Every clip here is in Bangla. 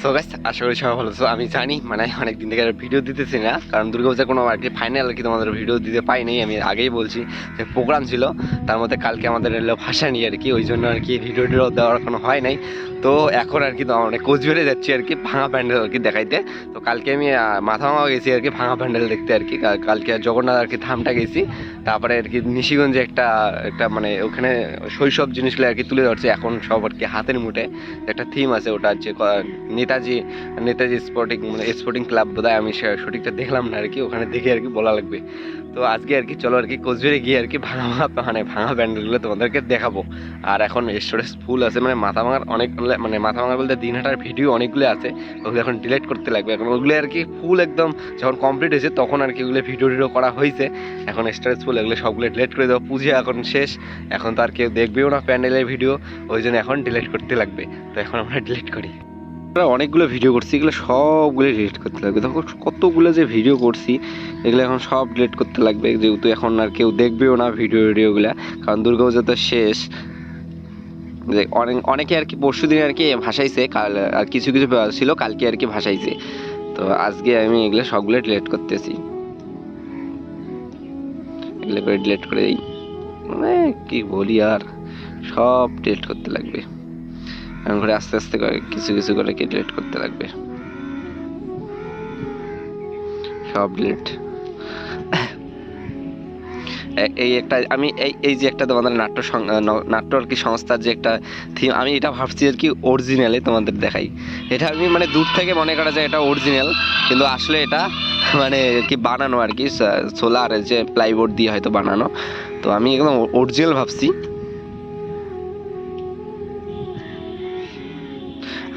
সো গাইস আশা করি সবাই ভালো আছো। আমি জানি মানে অনেকদিন থেকে ভিডিও দিতেছি না, কারণ দুর্গাপূজার কোনো আর কি ফাইনাল আর কি তোমাদের ভিডিও দিতে পাইনি। আমি আগেই বলছি যে প্রোগ্রাম ছিল, তার মধ্যে কালকে আমাদের এলো ভাসানি আর কি, ওই জন্য আর কি ভিডিও দেওয়ার কোনো হয় নাই। তো এখন আর কি মানে কোচবিহারে যাচ্ছি আর কি ভাঙা প্যান্ডেল আর কি দেখাইতে। তো কালকে আমি মাথাভাঙা গেছি আর কি ভাঙা প্যান্ডেল দেখতে আর কি। কালকে জগন্নাথ আর কি ধামটা গেছি, তারপরে আর কি নিশিগঞ্জে একটা একটা মানে ওখানে শৈশব জিনিসগুলো আর কি তুলে ধরছে এখন সব আর কি হাতের মুঠে। একটা থিম আছে, ওটা হচ্ছে নেতাজি নেতাজি স্পোর্টিং ক্লাব বোধহয়, আমি সঠিকটা দেখলাম না আর কি, ওখানে দেখে আর কি বলা লাগবে। তো আজকে আর কি চলো আর কি কোচবিহারে গিয়ে আর কি ভাঙা প্যান্ডেলগুলো তোমাদেরকে দেখাবো। আর এখন স্টোরেজ ফুল আছে, মানে মাথা ভাঙার অনেক, মানে মাথা ভাঙার বলতে দিনহাটার ভিডিও অনেকগুলো আছে, ওগুলো এখন ডিলিট করতে লাগবে। এখন ওগুলো আর কি ফুল একদম যখন কমপ্লিট হয়েছে তখন আর কি ওগুলো ভিডিও করা হয়েছে। এখন স্টোরেজ ফুল এগুলো সবগুলো ডিলিট করে দেবো, পুজো এখন শেষ, এখন তো আর কেউ দেখবেও না প্যান্ডেলের ভিডিও, ওই জন্য এখন ডিলিট করতে লাগবে। তো এখন আমরা ডিলিট করি। অনেকগুলো ভিডিও করছি, এগুলো সবগুলো ডিলিট করতে লাগবে। তখন কতগুলো যে ভিডিও করছি এগুলো এখন সব ডিলিট করতে লাগবে, যেহেতু এখন আর কেউ দেখবেও না ভিডিওগুলো, কারণ দুর্গাপূজা তো শেষ। অনেকে আর কি পরশু দিন আর কি ভাসাইছে, কাল আর কিছু কিছু ছিল কালকে আর কি ভাসাইছে। তো আজকে আমি এগুলো সবগুলো ডিলিট করতেছি, এগুলো করে ডিলিট করে দিই। মানে কি বলি, আর সব ডিলিট করতে লাগবে। এখন করে আস্তে আস্তে করে কিছু কিছু করে কি ডিলিট করতে লাগবে, সব ডিলিট। এই একটা আমি এই যে একটা তোমাদের নাট্য আর কি সংস্থার যে একটা থিম, আমি এটা ভাবছি আর কি অরিজিনালে তোমাদের দেখাই। এটা আমি মানে দূর থেকে মনে করা যায় এটা অরিজিনাল, কিন্তু আসলে এটা মানে কি বানানো আর কি, সোলার যে প্লাইবোর্ড দিয়ে হয়তো বানানো। তো আমি একদম অরিজিনাল ভাবছি।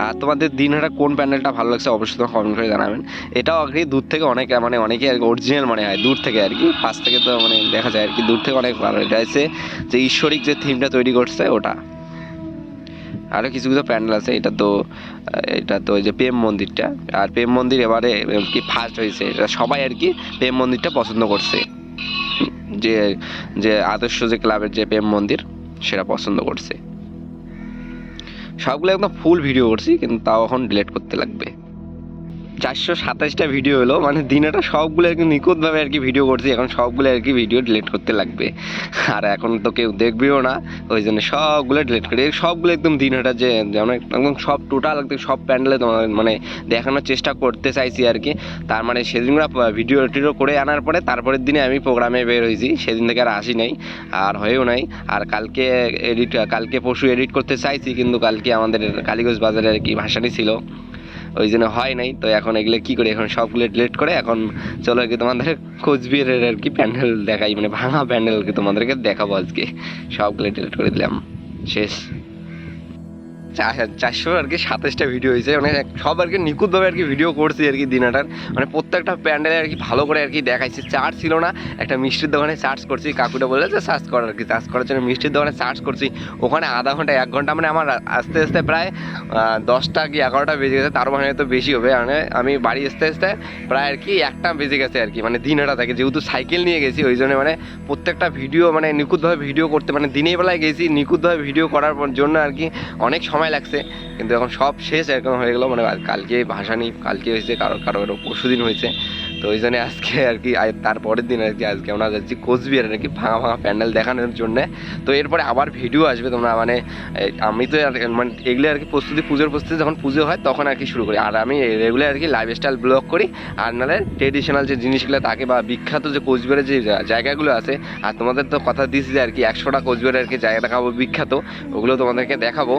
আর তোমাদের দিনহাটা কোন প্যান্ডেলটা ভালো লাগছে অবশ্যই তোমার কমেন্ট করে জানাবেন। এটাও আর কি দূর থেকে অনেক, মানে অনেকে আর কি অরিজিনাল মনে হয় দূর থেকে আর কি, পাশ থেকে তো মানে দেখা যায় আর কি, দূর থেকে অনেক ভালো। এটা হচ্ছে যে ঈশ্বরিক যে থিমটা তৈরি করছে ওটা। আরও কিছু কিছু প্যান্ডেল আছে, এটা তো ওই যে প্রেম মন্দিরটা, আর প্রেম মন্দির এবারে কি ফার্স্ট হয়েছে, এটা সবাই আর কি প্রেম মন্দিরটা পছন্দ করছে, যে যে আদর্শ যে ক্লাবের যে প্রেম মন্দির সেটা পছন্দ করছে। সবগুলো একদম ফুল ভিডিও করছি, কিন্তু তাও এখন ডিলিট করতে লাগবে। 427টা ভিডিও হলো, মানে দিনেটা সবগুলো আর কি নিখুঁতভাবে আর কি ভিডিও করছি, এখন সবগুলো আর কি ভিডিও ডিলিট করতে লাগবে। আর এখন তো কেউ দেখবেও না, ওই জন্য সবগুলো ডিলিট করে সবগুলো একদম দিনহাটা যে যেমন একদম সব টোটাল একদম সব প্যান্ডেলে মানে দেখানোর চেষ্টা করতে চাইছি আর কি। তার মানে সেদিনগুলো ভিডিও টিডিও করে আনার পরে তারপরের দিনে আমি প্রোগ্রামে বের হয়েছি, সেদিন থেকে আর আসি নাই, আর হয়েও নাই। আর কালকে পরশু এডিট করতে চাইছি, কিন্তু কালকে আমাদের কালীগঞ্জ বাজারে আর কি ভাসানি ছিল, ওই জন্য হয় নাই। তো এখন এগুলো কী করি, এখন সবগুলো ডিলিট করে এখন চলো আর কি তোমাদের কোচবিহারের আর কি প্যান্ডেল দেখাই, মানে ভাঙা প্যান্ডেল আর কি তোমাদেরকে দেখাবো আজকে। সবগুলো ডিলিট করে দিলাম, শেষ। 400 আর কি 27টা ভিডিও হয়েছে, মানে সব আর কি নিখুঁতভাবে আর কি ভিডিও করছি আর কি দিনাটার, মানে প্রত্যেকটা প্যান্ডেলে আর কি ভালো করে আর কি দেখাইছি। চার্জ ছিল না, একটা মিষ্টির দোকানে চার্জ করছি, কাকুটা বলে যে চার্জ করার আর কি, চার্জ করার জন্য মিষ্টির দোকানে চার্জ করছি, ওখানে আধা ঘন্টা 1 ঘন্টা, মানে আমার আস্তে আস্তে প্রায় 10টা কি 11টা বেজে গেছে, তার মানে তো বেশি হবে। মানে আমি বাড়ি আসতে আসতে প্রায় আর কি 1টা বেজে গেছে আর কি, মানে দিনহাটা থেকে, যেহেতু সাইকেল নিয়ে গেছি ওই জন্য মানে প্রত্যেকটা ভিডিও মানে নিখুঁতভাবে ভিডিও করতে, মানে দিনের বেলায় গেছি নিখুঁতভাবে ভিডিও করার জন্য আর কি অনেক সময় লাগছে। কিন্তু এখন সব শেষ এরকম হয়ে গেলো, মানে কালকে ভাসানি, কালকে হয়েছে, কারো পরশু দিন হয়েছে। তো ওই জন্য আজকে আর কি তারপরের দিন আর কি আজকে আমরা যাচ্ছি কোচবিহার আর কি ভাঙা প্যান্ডেল দেখানোর জন্যে। তো এরপরে আবার ভিডিও আসবে, তোমরা মানে আমি তো মানে এগুলো আর কি পুজোর প্রস্তুতি যখন পুজো হয় তখন আর কি শুরু করি। আর আমি রেগুলার আর কি লাইফস্টাইল ব্লগ করি, আর নাহলে ট্রেডিশনাল যে জিনিসগুলো থাকে বা বিখ্যাত যে কোচবিহারের যে জায়গাগুলো আছে, আর তোমাদের তো কথা দিয়েছি যে আর কি 100টা কোচবিহারের আর কি জায়গা দেখাবো বিখ্যাত, ওগুলো তোমাদেরকে দেখাবো।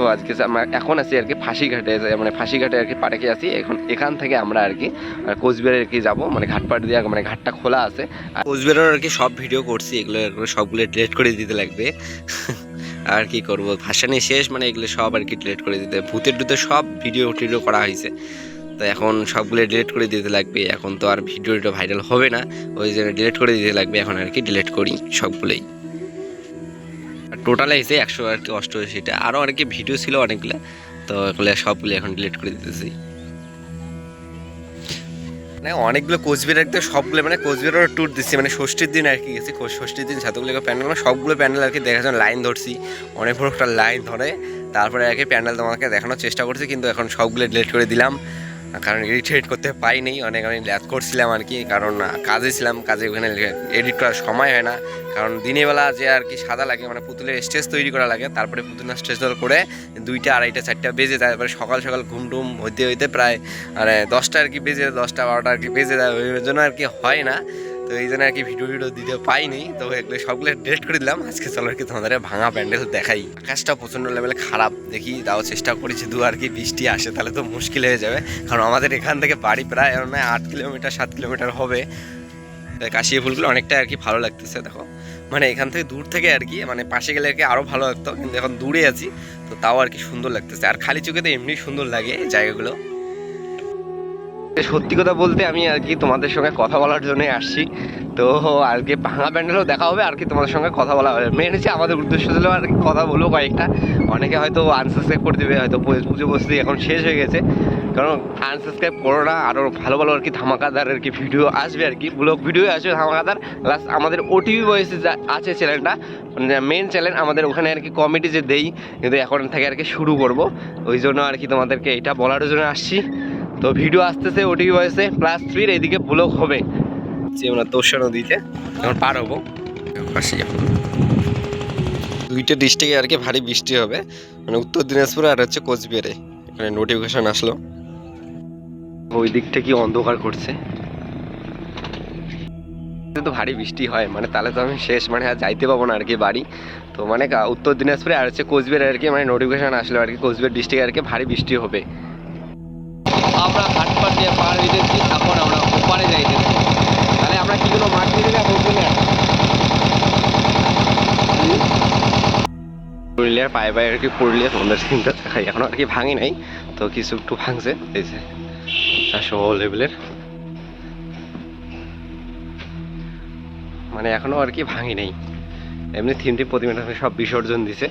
তো আজকে এখন আছি আর কি ফাঁসিঘাটে, মানে ফাঁসিঘাটে আর কি পাটাকে আছি এখন। এখান থেকে আমরা আর কি কোচবিহারে আর কি যাবো, মানে ঘাটপাট দিয়ে, মানে ঘাটটা খোলা আছে। আর কোচবিহারের আর কি সব ভিডিও করছি, এগুলো সবগুলো ডিলিট করে দিতে লাগবে। আর কি করবো, ভাসানি শেষ, মানে এগুলো সব আর কি ডিলিট করে দিতে, ভূতের টুতের সব ভিডিও টিডিও করা হয়েছে। তো এখন সবগুলো ডিলিট করে দিতে লাগবে, এখন তো আর ভিডিওটা ভাইরাল হবে না, ওই জন্য ডিলিট করে দিতে লাগবে। এখন আর কি ডিলিট করি সবগুলোই। টোটাল এসে 100 আর কি 88টা, আরও আর কি ভিডিও ছিল অনেকগুলো, তো এগুলো সবগুলো এখন ডিলিট করে দিতেছি। মানে অনেকগুলো কোচবিহার একদম সবগুলো, মানে কোচবিহারের ট্যুর দিচ্ছি, মানে ষষ্ঠীর দিন আর কি গেছি, ষষ্ঠীর দিন সাতগুলো প্যান্ডেল, মানে সবগুলো প্যান্ডেল আর কি দেখার জন্য লাইন ধরছি, অনেক বড় একটা লাইন ধরে তারপরে আর কি প্যান্ডেল তোমাকে দেখানোর চেষ্টা করছি, কিন্তু এখন সবগুলো ডিলিট করে দিলাম, কারণ এডিট করতে পাইনি। অনেক আমি ল্যাদ করছিলাম আর কি, কারণ কাজে ছিলাম, কাজে ওখানে এডিট করার সময় হয় না। কারণ দিনের বেলা যে আর কি সাদা লাগে, মানে পুতুলের স্টেজ তৈরি করা লাগে, তারপরে পুতুলের স্টেজ করে 2টা 2:30 4টা বেজে যায়। তারপরে সকাল সকাল ঘুমটুম হইতে হইতে প্রায় মানে 10টা আর কি বেজে যায়, 10টা 12টা আর কি বেজে যায়, ওই জন্য আর কি হয় না। তো এই জন্য আর কি ভিডিও দিতে পাইনি, তো এগুলো সবগুলো ডিলিট করে দিলাম। আজকে চলো আর কি তোমাদের ভাঙা প্যান্ডেল দেখাই। আকাশটা প্রচণ্ড লেভেলে খারাপ, দেখি তাও চেষ্টা করেছি দু আর কি বৃষ্টি আসে তাহলে তো মুশকিল হয়ে যাবে, কারণ আমাদের এখান থেকে বাড়ি প্রায় 8 কিলোমিটার 7 কিলোমিটার হবে। কাশিয়া ফুলগুলো অনেকটা আর কি ভালো লাগতেছে, দেখো মানে এখান থেকে দূর থেকে আর কি, মানে পাশে গেলে আর কি আরও ভালো লাগতো, কিন্তু এখন দূরে আছি তো তাও আর কি সুন্দর লাগতেছে। আর খালি চোখে তো এমনি সুন্দর লাগে এই জায়গাগুলো। সত্যি কথা বলতে আমি আর কি তোমাদের সঙ্গে কথা বলার জন্য আসছি, তো আর কি ভাঙা প্যান্ডেলও দেখা হবে আর কি তোমাদের সঙ্গে কথা বলা হবে। মেন হচ্ছে আমাদের উদ্দেশ্য ছিল আর কি কথা বলবো কয়েকটা। অনেকে হয়তো আনসাবস্ক্রাইব করে দেবে, হয়তো পুজো বসতে এখন শেষ হয়ে গেছে, কারণ আনসাবস্ক্রাইব করো না, আরও ভালো ভালো আর কি ধামাকাদার আর কি ভিডিও আসবে আর কি, ব্লগ ভিডিও আসবে ধামাকাদার। প্লাস আমাদের ওটিভি বয়েসে আছে চ্যানেলটা, মেন চ্যানেল আমাদের, ওখানে আর কি কমেডি যে দেই, কিন্তু এখন থেকে আর কি শুরু করব, ওই জন্য আর কি তোমাদেরকে এটা বলার জন্য আসছি। তো ভিডিও আসতেছে ওটিভি ভয়েসে +3 এদিকে ব্লগ হবে যে আমরা তোষা নদীতে এখন পার হবো। দুইটা ডিস্ট্রিক্টে আর কি ভারী বৃষ্টি হবে, মানে উত্তর দিনাজপুর আর হচ্ছে কোচবিহারে, মানে নোটিফিকেশন আসলো। ওই দিকটা কি অন্ধকার করছে, তো ভারী বৃষ্টি হয়, মানে তাহলে তো আমি শেষ, মানে আর যাইতে পাবো না আর কি বাড়ি। তো মানে উত্তর দিনাজপুরে আর হচ্ছে কোচবিহারে আর কি মানে নোটিফিকেশন আসলো আর কি, কোচবিহার ডিস্ট্রিক্টে আর কি ভারী বৃষ্টি হবে। আমরা ঘাটপাড় দিয়ে পার হইতেছি, এখন আমরা ওপারে যাইতেছি। তাহলে আমরা কি কোনো মাঠ দিতে যাবো পুরুলিয়ার পায়ে পায়ে আর কি, পুরুলিয়া তোমাদের চিন্তা দেখাই, এখন আর কি ভাঙি নাই, তো কিছু একটু ভাঙছে, এই যে 400 লেভেলের, মানে এখনো আর কি ভাঙি নাই। এমনি থিমটি প্রতিমাটা সব বিসর্জন দিছে।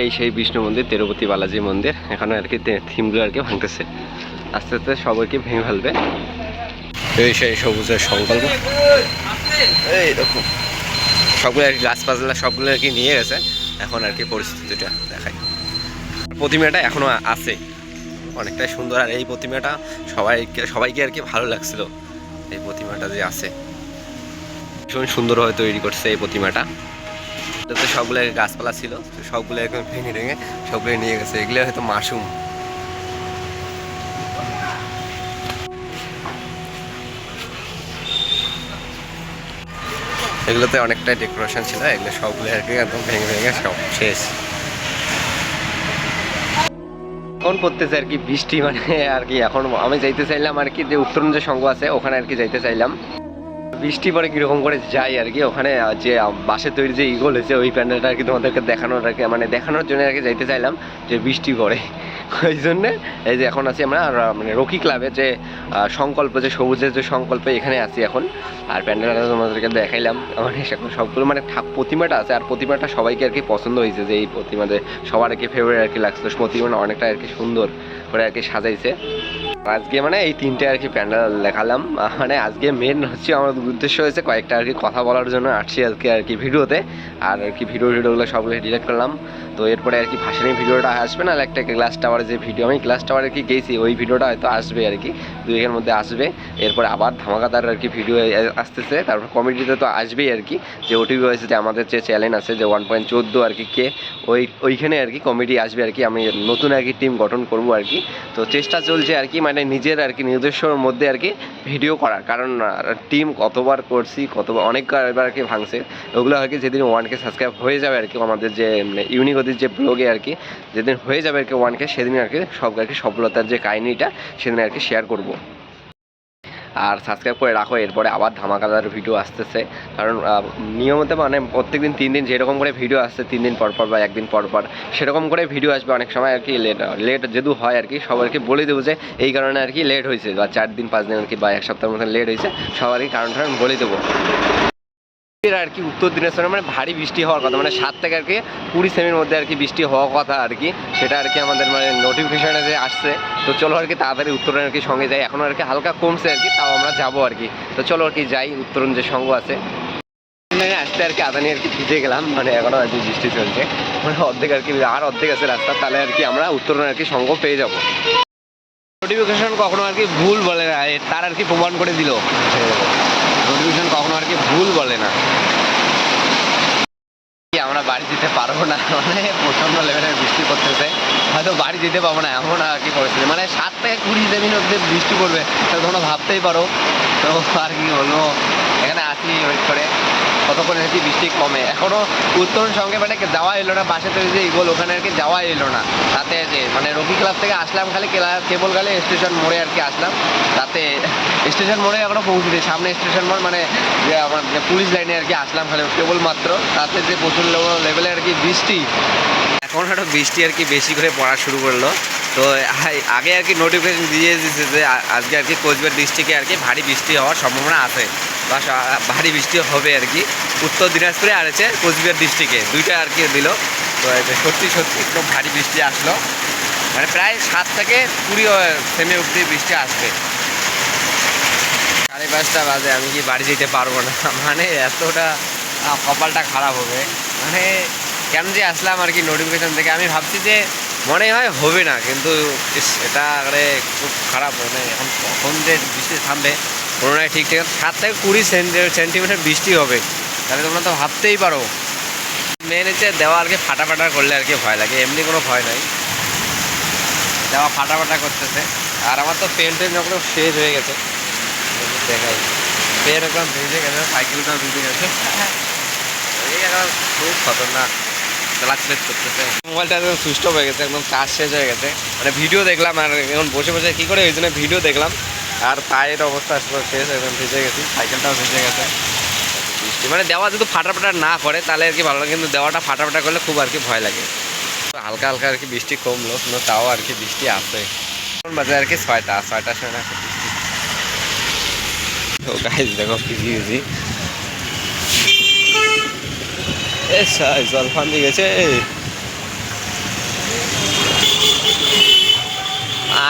এই সেই বিষ্ণু মন্দির, তিরুপতি বালাজি মন্দির, এখানে আর কি থিমগুলো আর কি ভাঙতেছে, আস্তে আস্তে সব আর কি ভেঙে ফেলবে। এই সেই সবুজের সংকল্প, এই দেখো সবগুলো আর কি গাছপালা সবগুলো আর কি নিয়ে গেছে, এখন আর কি পরিস্থিতিটা দেখায়। প্রতিমাটা এখনো আছে, অনেকটাই সুন্দর। আর এই প্রতিমাটা সবাইকে আর কি ভালো লাগছিল, এই প্রতিমাটা যে আছে ভীষণ সুন্দরভাবে তৈরি করছে এই প্রতিমাটা। তো সবগুলো গাছপালা ছিল, সবগুলো একদম ভেঙে ভেঙে সবগুলো নিয়ে গেছে, এগুলো হয়তো মাশরুম। এগুলোতে অনেকটাই ডেকোরেশন ছিল, এগুলো সবগুলো আর কি একদম ভেঙে ভেঙে সব শেষ। এখন পড়তেছে আর কি বৃষ্টি, মানে আর কি এখন আমি যাইতে চাইলাম আর কি যে উত্তরণ যে সংঘ আছে ওখানে আর কি যাইতে চাইলাম। বৃষ্টি পরে কীরকম করে যাই আর কি, ওখানে যে বাঁশের তৈরি যে ইগল হয়েছে ওই প্যান্ডেলটা আর কি তোমাদেরকে দেখানোর আর কি, মানে দেখানোর জন্য আর কি যাইতে চাইলাম যে বৃষ্টি পড়ে, ওই জন্যে এই যে এখন আছি আমরা মানে রকি ক্লাবে, যে সংকল্প, যে সবুজের যে সংকল্পে এখানে আছি এখন। আর প্যান্ডেলটা তোমাদেরকে দেখাইলাম, মানে সবগুলো মানে প্রতিমাটা আছে, আর প্রতিমাটা সবাইকে আর কি পছন্দ হয়েছে, যে এই প্রতিমাতে সবার আর কি ফেভারিট আর কি লাগছিল, প্রতিমাটা অনেকটা আর কি সুন্দর করে আর কি সাজাইছে। আজকে মানে এই 3টে আর কি প্যান্ডেল দেখালাম, মানে আজকে মেন হচ্ছে আমার উদ্দেশ্য হয়েছে কয়েকটা আর কি কথা বলার জন্য আসছি আজকে আর কি ভিডিওতে। আর আর কি ভিডিওগুলো সবগুলো ডিলিট করলাম। তো এরপরে আর কি ভাসানি ভিডিওটা আসবে না, একটা গ্লাস টাওয়ারে যে ভিডিও, আমি গ্লাস টাওয়ারে কি গেছি ওই ভিডিওটা হয়তো আসবে আর কি 2 এর মধ্যে আসবে। এরপরে আবার ধামাকাদার আর কি ভিডিও আসতেছে, তারপর কমেডিতে তো আসবেই আর কি, যে ওটিভি হয়েছে যে আমাদের যে চ্যানেল আছে যে 1.14 আর কি কে, ওইখানে আর কি কমেডি আসবে আর কি, আমি নতুন আর কি টিম গঠন করব আর কি। তো চেষ্টা চলছে আর কি, মানে নিজের আর কি নিজস্বর মধ্যে আর কি ভিডিও করার, কারণ টিম কতবার করছি, কতবার অনেকবার আর কি ভাঙছে, ওগুলো আর কি যেদিন 1K সাবস্ক্রাইব হয়ে যাবে আর কি আমাদের যে মানে ইউনিক যে ব্লগে আর কি, যেদিন হয়ে যাবে আর কি 1K, সেদিন আর কি সব আর কি সফলতার যে কাহিনিটা সেদিন আর কি শেয়ার করব। আর সাবস্ক্রাইব করে রাখো, এরপরে আবার ধামাকাদার ভিডিও আসতেছে, কারণ নিয়মিত মানে প্রত্যেকদিন 3 দিন যেরকম করে ভিডিও আসছে, 3 দিন পর পর বা 1 দিন পর পর সেরকম করে ভিডিও আসবে। অনেক সময় আর কি লেট যেহেতু হয় আর কি, সবাইকে বলে দেবো যে এই কারণে আর কি লেট হয়েছে, বা 4 দিন 5 দিন আর কি বা 1 সপ্তাহের মতন লেট হয়েছে, সবারই কারণটা আমি বলে দেবো। আর কি উত্তর দিনাজপুরে মানে ভারী বৃষ্টি হওয়ার কথা, মানে 7 থেকে আর কি 20 সেমির মধ্যে আর কি বৃষ্টি হওয়ার কথা আর কি, সেটা আর কি আমাদের মানে নোটিফিকেশনে যে আসছে। তো চলো আর কি তাড়াতাড়ি উত্তরণ আর কি সঙ্গে যাই, এখন আর কি হালকা কমছে আর কি, তাও আমরা যাবো আর কি। তো চলো আর কি যাই, উত্তরণ যে সঙ্গ আছে লাইনে আসতে আর কি আদানি আর কি ভিজে গেলাম, মানে এখনও আর কি বৃষ্টি চলছে, মানে অর্ধেক আর কি আর অর্ধেক আছে রাস্তা, তাহলে আর কি আমরা উত্তরণ আর কি সঙ্গ পেয়ে যাবো। নোটিফিকেশন কখনো আর কি ভুল বলে না, তার আর কি প্রমাণ করে দিল নোটিফিকেশন কখনো আর কি ভুল বলে না। আমরা বাড়ি যেতে পারবো না, মানে প্রচন্ড লেভেলের বৃষ্টি করতেছে, হয়তো বাড়ি যেতে পারবো না এমন আর কি পরিস্থিতি, মানে 7 থেকে 20 মিনিট অব্দি বৃষ্টি পড়বে, তোমরা ভাবতেই পারো। তো আর কি বলবো, এখানে আসি ওয়েট করে কতক্ষণ আর কি বৃষ্টি কমে। এখনো উত্তরণ সঙ্গে মানে যাওয়া এলো না, পাশে তৈরি যে ইগল ওখানে আর কি যাওয়া এলো না। তাতে যে মানে রকি ক্লাব থেকে আসলাম খালি কেবল গালে স্টেশন মোড়ে আর কি আসলাম, তাতে স্টেশন মোড়ে এখনো পৌঁছতে সামনে স্টেশন মোড় মানে যে আমার পুলিশ লাইনে আর কি আসলাম খালি কেবল মাত্র, তাতে যে প্রচুর লেভেলে আর কি বৃষ্টি, এখন একটা বৃষ্টি আর কি বেশি করে পড়া শুরু করলো। তো আগে আর কি নোটিফিকেশন দিয়ে দিচ্ছে যে আজকে আর কি কোচবিহার ডিস্ট্রিক্টে আর কি ভারী বৃষ্টি হওয়ার সম্ভাবনা আছে, বা ভারী বৃষ্টি হবে আর কি উত্তর দিনাজপুরে আর আছে কোচবিহার ডিস্ট্রিক্টে, দুইটা আর কি দিল। তো সত্যি সত্যি একদম ভারী বৃষ্টি আসলো, মানে প্রায় 7 থেকে 20 সেমি অবধি বৃষ্টি আসবে। 5:30 বাজে, আমি কি বাড়ি যেতে পারবো না, মানে এতটা কপালটা খারাপ হবে। মানে কেন যে আসলাম আর কি নোটিফিকেশান থেকে, আমি ভাবছি যে মনে হয় হবে না, কিন্তু এটা খুব খারাপ, মানে এখন কখন যে বৃষ্টি থামবে কোনো নয় ঠিক ঠিক 7 থেকে 20 সেন্টিমিটার বৃষ্টি হবে, তাহলে তোমরা তো ভাবতেই পারো। মেন হচ্ছে দেওয়া আর কি ফাটা করলে আর কি ভয় লাগে, এমনি কোনো ভয় নাই, দেওয়া ফাটা করতেছে। আর আমার তো পেন যখন শেষ হয়ে গেছে, দেখাই পেন একদম ভিজে গেছে, সাইকেলটাও ভিজে গেছে, খুব খতরনাক চালাচ করতেছে। মোবাইলটা একদম সুইচ অফ হয়ে গেছে, একদম চার্জ শেষ হয়ে গেছে, মানে ভিডিও দেখলাম আর এখন বসে বসে কী করে ওই জন্য ভিডিও দেখলাম, আর পায়ের অবস্থা শেষ, একদম ভিজে গেছি, সাইকেলটাও ভিজে গেছে। বৃষ্টি মানে দেওয়া যদি ফাটা না করে তাহলে আর কি ভালো লাগে, কিন্তু দেওয়াটা ফাটা করলে খুব আর কি ভয় লাগে। হালকা হালকা আর কি বৃষ্টি কমলো, কিন্তু তাও আর কি বৃষ্টি আসে। এখন বাজে আর কি 6টার সময় না বৃষ্টি। তো গাইজ দেখো ভিজি জল ফান দিয়ে গেছে।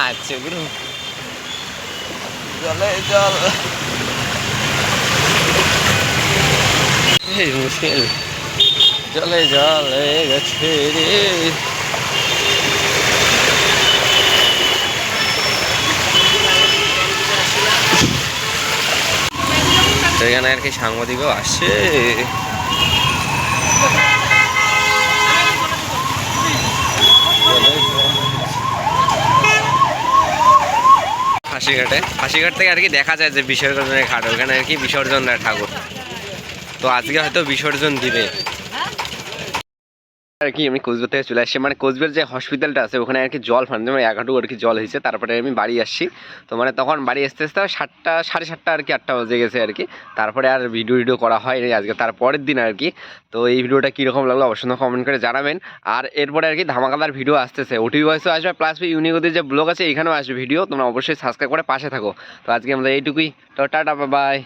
আচ্ছা গুরু জলে জল মুশকিল, জলে জল হয়ে গেছে রে। এখানে আর কি সাংবাদিকও আসে, ফাঁসিঘাট থেকে আর কি দেখা যায় যে বিসর্জনের ঘাট, ওখানে আর কি বিসর্জন দেয় ঠাকুর, তো আজকে হয়তো বিসর্জন দিবে আর কি। আমি কোচবিহার থেকে চলে আসছি, মানে কোচবিহার যে হসপিটালটা আছে ওখানে আর কি জল ফান, যেমন 1 হাঁটু আর কি জল হয়েছে, তারপরে আমি বাড়ি আসছি। তো মানে তখন বাড়ি আসতে 7টা 7:30 আর কি 8টা বাজে গেছে আর কি, তারপরে আর ভিডিও করা হয়নি আজকে, তারপরের দিন আর কি। তো এই ভিডিওটা কীরকম লাগলো অবশ্যই কমেন্ট করে জানাবেন। আর এরপরে আর কি ধামাকাদার ভিডিও আসতেছে, ওটিভি ভয়েসও আসবে, প্লাস ইউনিকোদের যে ব্লগ আছে এখানেও আসবে ভিডিও, তোমরা অবশ্যই সাবস্ক্রাইব করে পাশে থাকো। তো আজকে আমরা এইটুকুই, তো টাটা বাই।